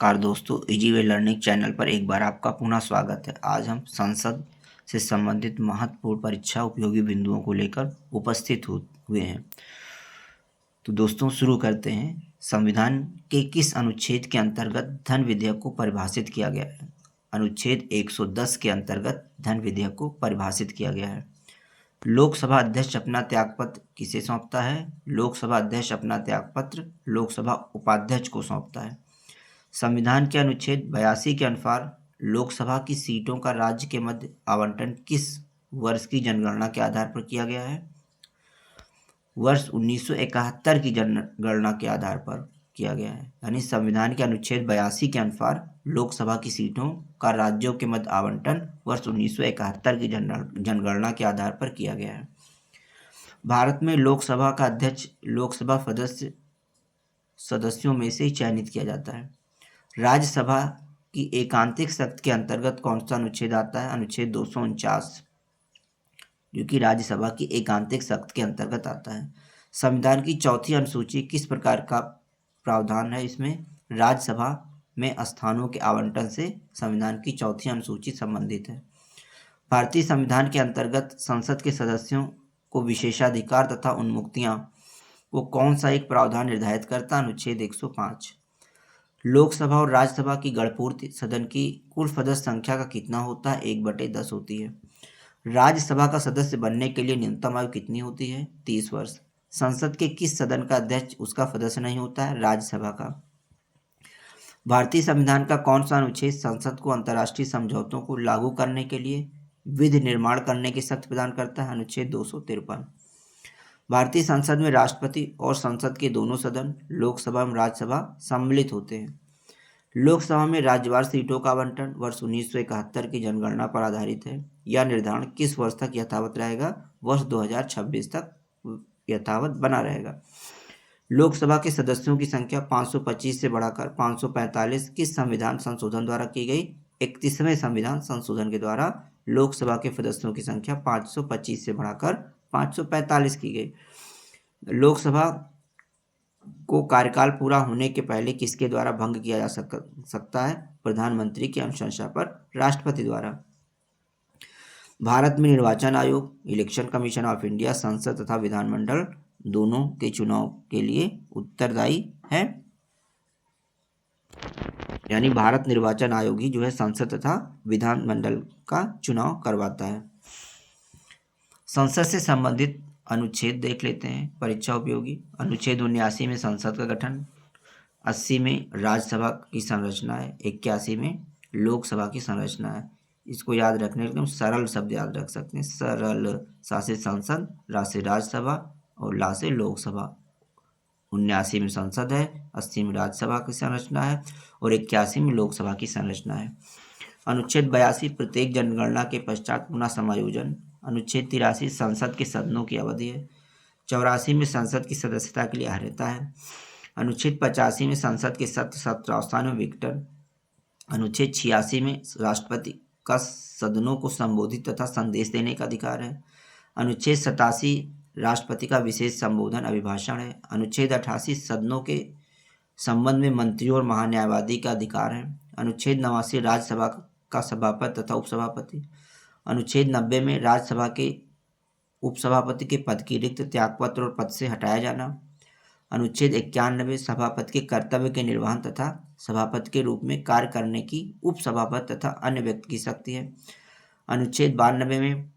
Car दोस्तों, easy way learning channel पर एक बार आपका पुनः स्वागत है। आज हम संसद से संबंधित महत्वपूर्ण परीक्षा उपयोगी बिंदुओं को लेकर उपस्थित हुए हैं। तो दोस्तों शुरू करते हैं। संविधान के किस अनुच्छेद के अंतर्गत धन विधेयक को परिभाषित किया गया है? अनुच्छेद 110 के अंतर्गत धन विधेयक को परिभाषित किया गया है। लोकसभा अध्यक्ष अपना त्यागपत्र किसे सौंपता है? लोकसभा अध्यक्ष अपना त्यागपत्र लोकसभा उपाध्यक्ष को सौंपता है। संविधान के अनुच्छेद 82 के अनुसार लोकसभा की सीटों का राज्य के मध्य आवंटन किस वर्ष की जनगणना के आधार पर किया गया है? वर्ष 1971 की जनगणना के आधार पर किया गया है। यानी संविधान के अनुच्छेद 82 के अनुसार लोकसभा की सीटों का राज्यों के मध्य आवंटन वर्ष 1971 की जनगणना के आधार पर किया गया है। भारत में लोकसभा का अध्यक्ष लोकसभा सदस्यों में से ही चयनित किया जाता है। राज्यसभा की एकांतिक शक्ति के अंतर्गत कौन सा अनुच्छेद आता है? अनुच्छेद 249, जो कि राज्यसभा की एकांतिक शक्ति के अंतर्गत आता है। संविधान की चौथी अनुसूची किस प्रकार का प्रावधान है? इसमें राज्यसभा में स्थानों के आवंटन से संविधान की चौथी अनुसूची संबंधित है। भारतीय संविधान के अंतर्गत संसद के सदस्यों को विशेषाधिकार तथा उन्मुक्तियां को कौन सा एक प्रावधान निर्धारित करता? अनुच्छेद 105। लोकसभा और राज्यसभा की गणपूर्ति सदन की कुल सदस्य संख्या का कितना होता है? 1/10 होती है। राज्यसभा का सदस्य बनने के लिए न्यूनतम आयु कितनी होती है? 30 वर्ष। संसद के किस सदन का अध्यक्ष उसका सदस्य नहीं होता है? राज्यसभा का। भारतीय संविधान का कौन सा अनुच्छेद संसद को अंतर्राष्ट्रीय समझौतों को लागू करने के लिए विधि निर्माण करने की शक्ति प्रदान करता है? अनुच्छेद 253। भारतीय संसद में राष्ट्रपति और संसद के दोनों सदन लोकसभा एवं राज्यसभा सम्मिलित होते हैं। लोकसभा में राज्यवार सीटों का आवंटन वर्ष 1971 की जनगणना पर आधारित है। यह निर्धारण किस वर्ष तक यथावत रहेगा? वर्ष 2026 तक यथावत बना रहेगा। लोकसभा के सदस्यों की संख्या 525 से बढ़ाकर 545 किस संविधान संशोधन द्वारा की गई? 31वें संविधान संशोधन के द्वारा लोकसभा के सदस्यों की संख्या 525 से बढ़ाकर 545 की गई। लोकसभा को कार्यकाल पूरा होने के पहले किसके द्वारा भंग किया जा सकता है? प्रधानमंत्री की अनुशंसा पर राष्ट्रपति द्वारा। भारत में निर्वाचन आयोग, इलेक्शन कमीशन ऑफ इंडिया संसद तथा विधानमंडल दोनों के चुनाव के लिए उत्तरदायी है। यानी भारत निर्वाचन आयोग ही जो है संसद तथा विधानमंडल का चुनाव करवाता है। संसद से संबंधित अनुच्छेद देख लेते हैं, परीक्षा उपयोगी। अनुच्छेद 79 में संसद का गठन, 80 में राज्यसभा की संरचना है, 81 में लोकसभा की संरचना है। इसको याद रखने के लिए सरल शब्द याद रख सकते हैं। सरल, सा से संसद, रा से राज्यसभा और ला से लोकसभा। 79 में संसद है, 80 में राज्यसभा की संरचना है और 81 में लोकसभा की संरचना है। अनुच्छेद 82 प्रत्येक जनगणना के पश्चात पुनः समायोजन। अनुच्छेद 83 संसद के सदनों की अवधि है। 84 में संसद की सदस्यता के लिए अर्हता है। अनुच्छेद 85 में संसद के सत्रावसान में विघटन। अनुच्छेद 86 में राष्ट्रपति का सदनों को संबोधित तथा संदेश देने का अधिकार है। अनुच्छेद 87 राष्ट्रपति का विशेष संबोधन अभिभाषण है। अनुच्छेद 88 सदनों के संबंध में मंत्रियों और महान्यायवादी का अधिकार है। अनुच्छेद 89 राज्यसभा का सभापति तथा उपसभापति। अनुच्छेद 90 में राज्यसभा के उपसभापति के पद की रिक्त त्यागपत्र और पद से हटाया जाना। अनुच्छेद 91 सभापति के कर्तव्य के निर्वहन तथा सभापति के रूप में कार्य करने की उपसभापति तथा अन्य व्यक्ति की शक्ति है। अनुच्छेद 92 में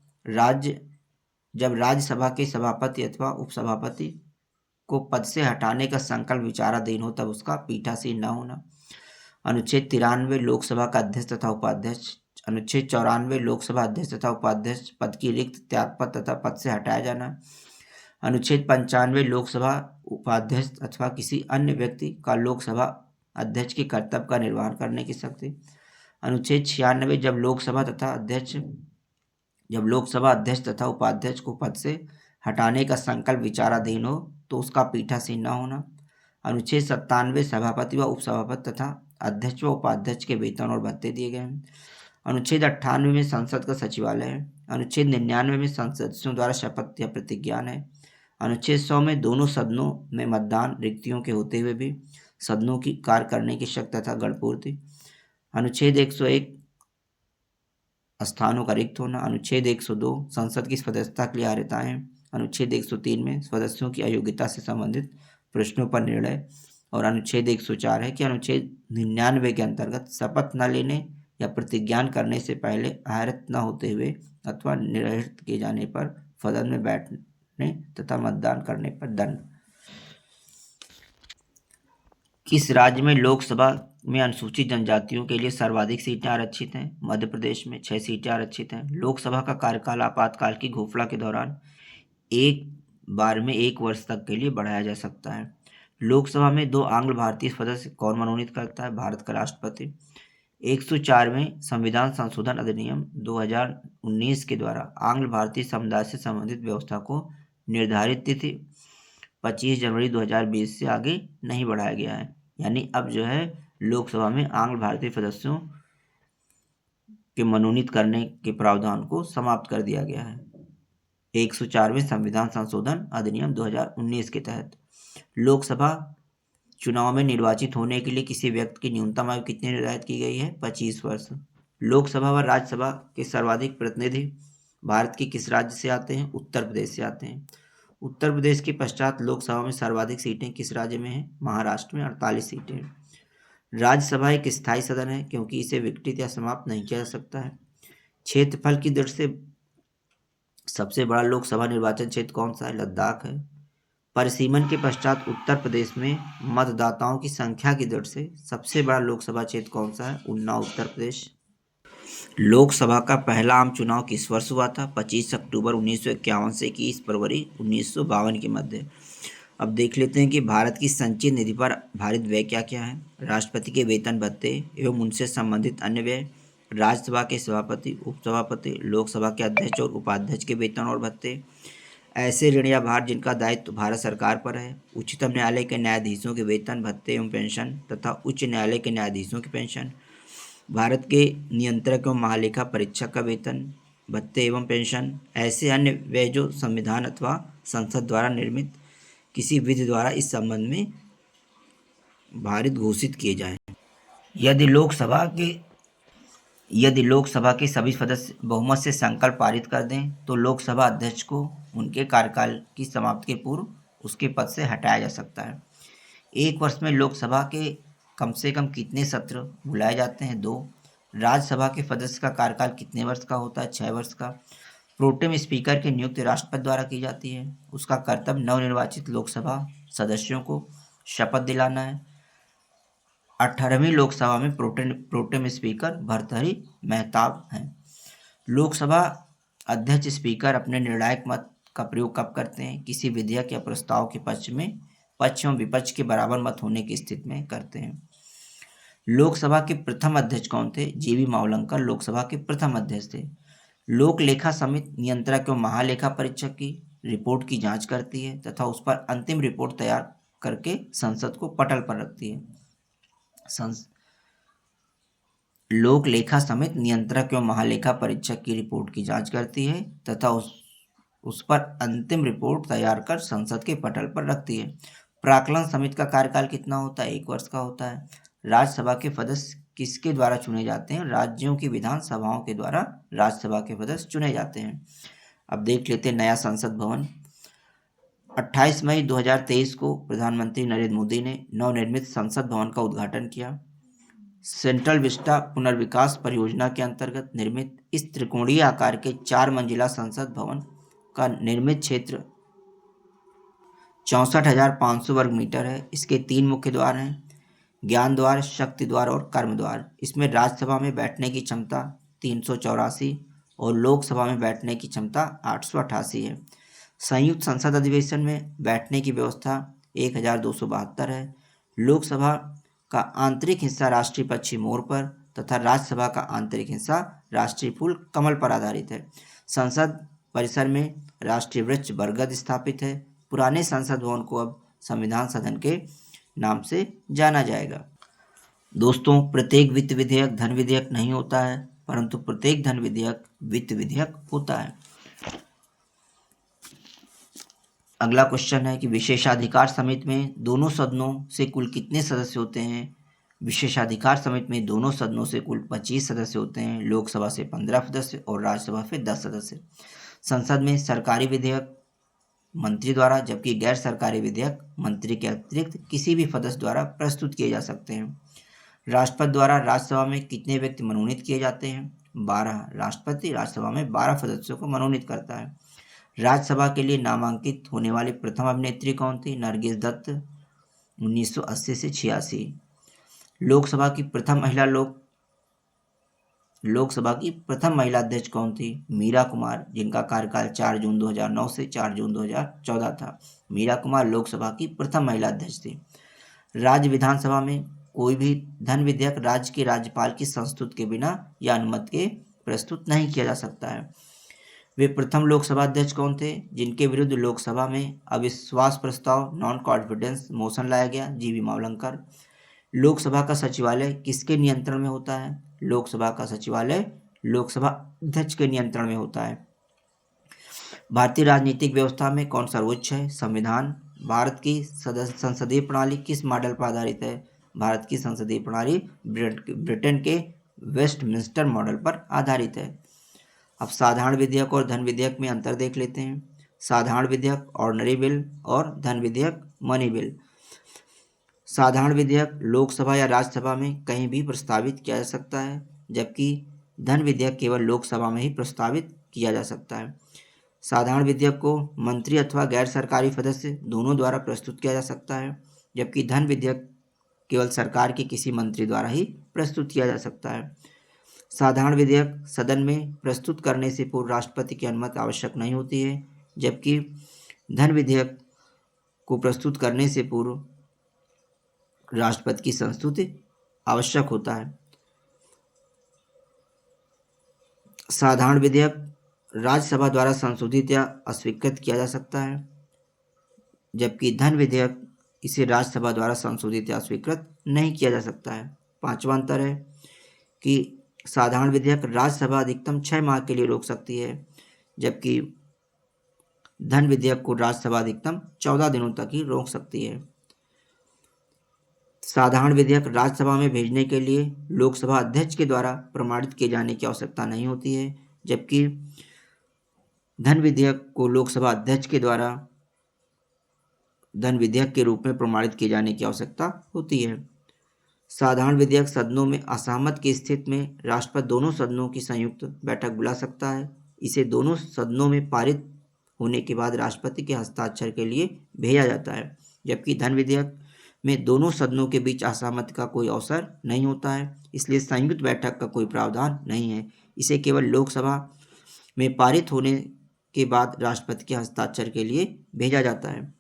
जब राज्यसभा के सभापति अथवा उपसभापति को पद से हटाने का संकल्प विचाराधीन हो तब उसका पीठासीन न होना। अनुच्छेद 93 लोकसभा का अध्यक्ष तथा उपाध्यक्ष। अनुच्छेद 94 लोकसभा अध्यक्ष तथा उपाध्यक्ष पद की रिक्त त्यागपत्र तथा पद से हटाया जाना। अनुच्छेद 95 लोकसभा उपाध्यक्ष अथवा किसी अन्य व्यक्ति का लोकसभा अध्यक्ष के कर्तव्य का निर्वहन करने की शक्ति। अनुच्छेद 96 जब लोकसभा अध्यक्ष तथा उपाध्यक्ष को पद से हटाने का संकल्प विचाराधीन हो तो उसका पीठासीन न होना। अनुच्छेद 97 सभापति व उपसभापति तथा अध्यक्ष व उपाध्यक्ष के वेतन और भत्ते दिए गए हैं। अनुच्छेद 98 में संसद का सचिवालय है। अनुच्छेद 99 में सदस्यों द्वारा शपथ या प्रतिज्ञान है। अनुच्छेद 100 में दोनों सदनों में मतदान रिक्तियों के होते हुए भी सदनों की कार्य करने की शक्ति तथा गणपूर्ति। अनुच्छेद 101 स्थानों का रिक्त होना। अनुच्छेद 102 संसद की सदस्यता के लिए अर्हताएं। अनुच्छेद 103 में सदस्यों की अयोग्यता से संबंधित प्रश्नों पर निर्णय। और अनुच्छेद 104 है कि अनुच्छेद 99 के अंतर्गत शपथ न लेने या प्रतिज्ञान करने से पहले आहरित न होते हुए अथवा निरस्त किए जाने पर सदन में बैठने तथा मतदान करने पर दंड। किस राज्य में लोकसभा में अनुसूचित जनजातियों के लिए सर्वाधिक सीटें आरक्षित हैं? मध्य प्रदेश में 6 सीटें आरक्षित हैं। लोकसभा का कार्यकाल आपातकाल की घोषणा के दौरान एक बार में 1 वर्ष तक के लिए बढ़ाया जा सकता है। लोकसभा में 2 आंग्ल भारतीय सदस्य कौन मनोनीत करता है? भारत का राष्ट्रपति। 104वें संविधान संशोधन अधिनियम 2019 के द्वारा आंग्ल भारतीय समुदाय से संबंधित व्यवस्था को निर्धारित तिथि 25 जनवरी 2020 से आगे नहीं बढ़ाया गया है। यानी अब जो है लोकसभा में आंग्ल भारतीय सदस्यों के मनोनीत करने के प्रावधान को समाप्त कर दिया गया है 104वें संविधान संशोधन अधिनियम 2019 के तहत। लोकसभा चुनाव में निर्वाचित होने के लिए किसी व्यक्ति की न्यूनतम आयु कितनी निर्धारित की गई है? 25 वर्ष। लोकसभा व राज्यसभा के सर्वाधिक प्रतिनिधि भारत के किस राज्य से आते हैं? उत्तर प्रदेश से आते हैं। उत्तर प्रदेश के पश्चात लोकसभा में सर्वाधिक सीटें किस राज्य में हैं? महाराष्ट्र में 48 सीटें हैं। राज्यसभा एक स्थायी सदन है क्योंकि इसे विघटित या समाप्त नहीं किया जा सकता है। क्षेत्रफल की दृष्टि से सबसे बड़ा लोकसभा निर्वाचन क्षेत्र कौन सा है? लद्दाख है। परिसीमन के पश्चात उत्तर प्रदेश में मतदाताओं की संख्या की दृष्टि से सबसे बड़ा लोकसभा क्षेत्र कौन सा है? उन्नाव, उत्तर प्रदेश। लोकसभा का पहला आम चुनाव किस वर्ष हुआ था? 25 अक्टूबर 1951 से 21 फरवरी 1952 के मध्य। अब देख लेते हैं कि भारत की संचित निधि पर भारित व्यय क्या क्या है। राष्ट्रपति के वेतन भत्ते एवं उनसे संबंधित अन्य व्यय, राज्यसभा के सभापति, उपसभापति, लोकसभा के अध्यक्ष और उपाध्यक्ष के वेतन और भत्ते, ऐसे ऋण या भार जिनका दायित्व भारत सरकार पर है, उच्चतम न्यायालय के न्यायाधीशों के वेतन भत्ते एवं पेंशन तथा उच्च न्यायालय के न्यायाधीशों की पेंशन, भारत के नियंत्रक एवं महालेखा परीक्षक का वेतन भत्ते एवं पेंशन, ऐसे अन्य व्यय जो संविधान अथवा संसद द्वारा निर्मित किसी विधि द्वारा इस संबंध में भारित घोषित किए जाएं। यदि लोकसभा के सभी सदस्य बहुमत से संकल्प पारित कर दें तो लोकसभा अध्यक्ष को उनके कार्यकाल की समाप्ति के पूर्व उसके पद से हटाया जा सकता है। एक वर्ष में लोकसभा के कम से कम कितने सत्र बुलाए जाते हैं? 2। राज्यसभा के सदस्य का कार्यकाल कितने वर्ष का होता है? 6 वर्ष का। प्रोटेम स्पीकर की नियुक्ति राष्ट्रपति द्वारा की जाती है। उसका कर्तव्य नवनिर्वाचित लोकसभा सदस्यों को शपथ दिलाना है। 18वीं लोकसभा में प्रोटेम स्पीकर भर्तृहरि महताब हैं। लोकसभा अध्यक्ष स्पीकर अपने निर्णायक मत का प्रयोग कब करते हैं? किसी विधेयक या प्रस्ताव के पक्ष एवं विपक्ष के बराबर मत होने की स्थिति में करते हैं। लोकसभा के प्रथम अध्यक्ष कौन थे? जीवी मावलंकर लोकसभा के प्रथम अध्यक्ष थे। लोक लेखा समिति नियंत्रक एवं महालेखा परीक्षक की रिपोर्ट की जांच करती है तथा उस पर अंतिम रिपोर्ट तैयार करके संसद को पटल पर रखती है। लोक लेखा समिति नियंत्रक एवं महालेखा परीक्षक की रिपोर्ट की जांच करती है तथा उस पर अंतिम रिपोर्ट तैयार कर संसद के पटल पर रखती है। प्राक्कलन समिति का कार्यकाल कितना होता है? 1 वर्ष का होता है। राज्यसभा के सदस्य किसके द्वारा चुने जाते हैं? राज्यों की विधानसभाओं के द्वारा राज्यसभा के सदस्य चुने जाते हैं। अब देख लेते हैं नया संसद भवन। 28 मई 2023 को प्रधानमंत्री नरेंद्र मोदी ने नवनिर्मित संसद भवन का उद्घाटन किया। सेंट्रल विस्टा पुनर्विकास परियोजना के अंतर्गत निर्मित इस त्रिकोणीय आकार के 4 मंजिला संसद भवन का निर्मित क्षेत्र 64,500 वर्ग मीटर है। इसके 3 मुख्य द्वार हैं, ज्ञान द्वार, शक्ति द्वार और कर्म द्वार। इसमें राज्यसभा में बैठने की क्षमता 384 और लोकसभा में बैठने की क्षमता 888 है। संयुक्त संसद अधिवेशन में बैठने की व्यवस्था 1272 है। लोकसभा का आंतरिक हिस्सा राष्ट्रीय पक्षी मोर पर तथा राज्यसभा का आंतरिक हिस्सा राष्ट्रीय फूल कमल पर आधारित है। संसद परिसर में राष्ट्रीय वृक्ष बरगद स्थापित है। पुराने संसद भवन को अब संविधान सदन के नाम से जाना जाएगा। दोस्तों, प्रत्येक वित्त विधेयक धन विधेयक नहीं होता है, परंतु प्रत्येक धन विधेयक वित्त विधेयक होता है। अगला क्वेश्चन है कि विशेषाधिकार समिति में दोनों सदनों से कुल कितने सदस्य होते हैं। विशेषाधिकार समिति में दोनों सदनों से कुल 25 सदस्य होते हैं। लोकसभा से 15 सदस्य और राज्यसभा से 10 सदस्य। संसद में सरकारी विधेयक मंत्री द्वारा, जबकि गैर सरकारी विधेयक मंत्री के अतिरिक्त किसी भी सदस्य द्वारा प्रस्तुत किए जा सकते हैं। राष्ट्रपति द्वारा राज्यसभा में कितने व्यक्ति मनोनीत किए जाते हैं। 12। राष्ट्रपति राज्यसभा में 12 सदस्यों को मनोनीत करता है। राज्यसभा के लिए नामांकित होने वाली प्रथम अभिनेत्री कौन थी। नरगिस दत्त, 1980 से 86। लोकसभा की प्रथम महिला अध्यक्ष कौन थी। मीरा कुमार, जिनका कार्यकाल 4 जून 2009 से 4 जून 2014 था। मीरा कुमार लोकसभा की प्रथम महिला अध्यक्ष थी। राज्य विधानसभा में कोई भी धन विधेयक राज्य के राज्यपाल की संस्तुति के बिना या अनुमति के प्रस्तुत नहीं किया जा सकता है। वे प्रथम लोकसभा अध्यक्ष कौन थे जिनके विरुद्ध लोकसभा में अविश्वास प्रस्ताव नॉन कॉन्फिडेंस मोशन लाया गया। जीवी मावलंकर। लोकसभा का सचिवालय किसके नियंत्रण में होता है। लोकसभा का सचिवालय लोकसभा अध्यक्ष के नियंत्रण में होता है। भारतीय राजनीतिक व्यवस्था में कौन सर्वोच्च है। संविधान। भारत की संसदीय प्रणाली किस मॉडल पर आधारित है। भारत की संसदीय प्रणाली ब्रिटेन के वेस्टमिंस्टर मॉडल पर आधारित है। अब साधारण विधेयक और धन विधेयक में अंतर देख लेते हैं। साधारण विधेयक ऑर्डिनरी बिल और धन विधेयक मनी बिल। साधारण विधेयक लोकसभा या राज्यसभा में कहीं भी प्रस्तावित किया जा सकता है, जबकि धन विधेयक केवल लोकसभा में ही प्रस्तावित किया जा सकता है। साधारण विधेयक को मंत्री अथवा गैर सरकारी सदस्य दोनों द्वारा प्रस्तुत किया जा सकता है, जबकि धन विधेयक केवल सरकार के किसी मंत्री द्वारा ही प्रस्तुत किया जा सकता है। साधारण विधेयक सदन में प्रस्तुत करने से पूर्व राष्ट्रपति की अनुमति आवश्यक नहीं होती है, जबकि धन विधेयक को प्रस्तुत करने से पूर्व राष्ट्रपति की संस्तुति आवश्यक होता है। साधारण विधेयक राज्यसभा द्वारा संशोधित या अस्वीकृत किया जा सकता है, जबकि धन विधेयक इसे राज्यसभा द्वारा संशोधित या अस्वीकृत नहीं किया जा सकता है। पांचवा अंतर है कि साधारण विधेयक राज्यसभा अधिकतम 6 माह के लिए रोक सकती है, जबकि धन विधेयक को राज्यसभा अधिकतम 14 दिनों तक ही रोक सकती है। साधारण विधेयक राज्यसभा में भेजने के लिए लोकसभा अध्यक्ष के द्वारा प्रमाणित किए जाने की आवश्यकता नहीं होती है, जबकि धन विधेयक को लोकसभा अध्यक्ष के द्वारा धन विधेयक के रूप में प्रमाणित किए जाने की आवश्यकता होती है। साधारण विधेयक सदनों में असहमत की स्थिति में राष्ट्रपति दोनों सदनों की संयुक्त बैठक बुला सकता है। इसे दोनों सदनों में पारित होने के बाद राष्ट्रपति के हस्ताक्षर के लिए भेजा जाता है, जबकि धन विधेयक में दोनों सदनों के बीच असहमति का कोई अवसर नहीं होता है, इसलिए संयुक्त बैठक का कोई प्रावधान नहीं है। इसे केवल लोकसभा में पारित होने के बाद राष्ट्रपति के हस्ताक्षर के लिए भेजा जाता है।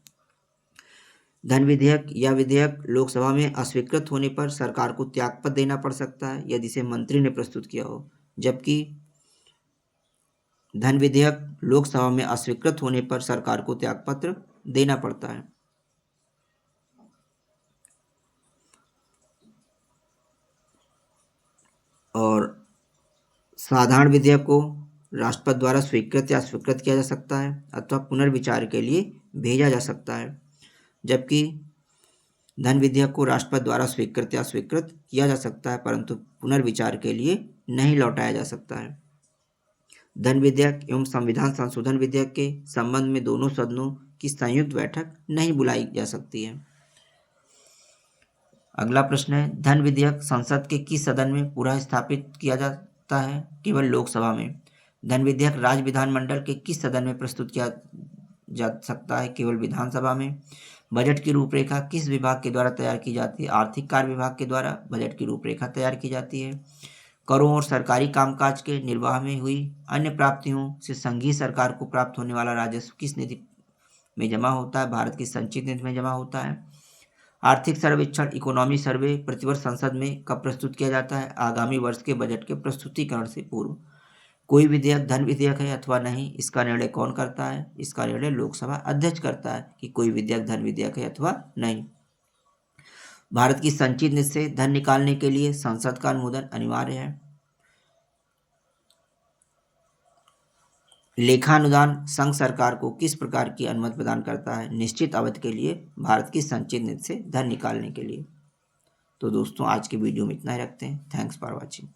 धन विधेयक या विधेयक लोकसभा में अस्वीकृत होने पर सरकार को त्यागपत्र देना पड़ सकता है यदि इसे मंत्री ने प्रस्तुत किया हो, जबकि धन विधेयक लोकसभा में अस्वीकृत होने पर सरकार को त्यागपत्र देना पड़ता है। और साधारण विधेयक को राष्ट्रपति द्वारा स्वीकृत या अस्वीकृत किया जा सकता है अथवा पुनर्विचार के लिए भेजा जा सकता है, जबकि धन विधेयक को राष्ट्रपति द्वारा स्वीकृत या अस्वीकृत किया जा सकता है, परंतु पुनर्विचार के लिए नहीं लौटाया जा सकता है। धन विधेयक एवं संविधान संशोधन विधेयक के संबंध में दोनों सदनों की संयुक्त बैठक नहीं बुलाई जा सकती है। अगला प्रश्न है, धन विधेयक संसद के किस सदन में पुनः स्थापित किया जाता है। केवल लोकसभा में। धन विधेयक राज्य विधानमंडल के किस सदन में प्रस्तुत किया जा सकता है। केवल विधानसभा में। बजट की रूपरेखा किस विभाग के द्वारा तैयार की जाती है। आर्थिक कार्य विभाग के द्वारा बजट की रूपरेखा तैयार की जाती है। करों और सरकारी कामकाज के निर्वाह में हुई अन्य प्राप्तियों से संघीय सरकार को प्राप्त होने वाला राजस्व किस निधि में जमा होता है। भारत की संचित निधि में जमा होता है। आर्थिक सर्वेक्षण इकोनॉमी सर्वे प्रतिवर्ष संसद में कब प्रस्तुत किया जाता है। आगामी वर्ष के बजट के प्रस्तुतिकरण से पूर्व। कोई विधेयक धन विधेयक है अथवा नहीं, इसका निर्णय कौन करता है। इसका निर्णय लोकसभा अध्यक्ष करता है कि कोई विधेयक धन विधेयक है अथवा नहीं। भारत की संचित निधि से धन निकालने के लिए संसद का अनुमोदन अनिवार्य है। लेखानुदान संघ सरकार को किस प्रकार की अनुमति प्रदान करता है? निश्चित अवधि के लिए भारत की संचित निधि से धन निकालने के लिए। तो दोस्तों आज के वीडियो में इतना ही रखते हैं। Thanks for watching.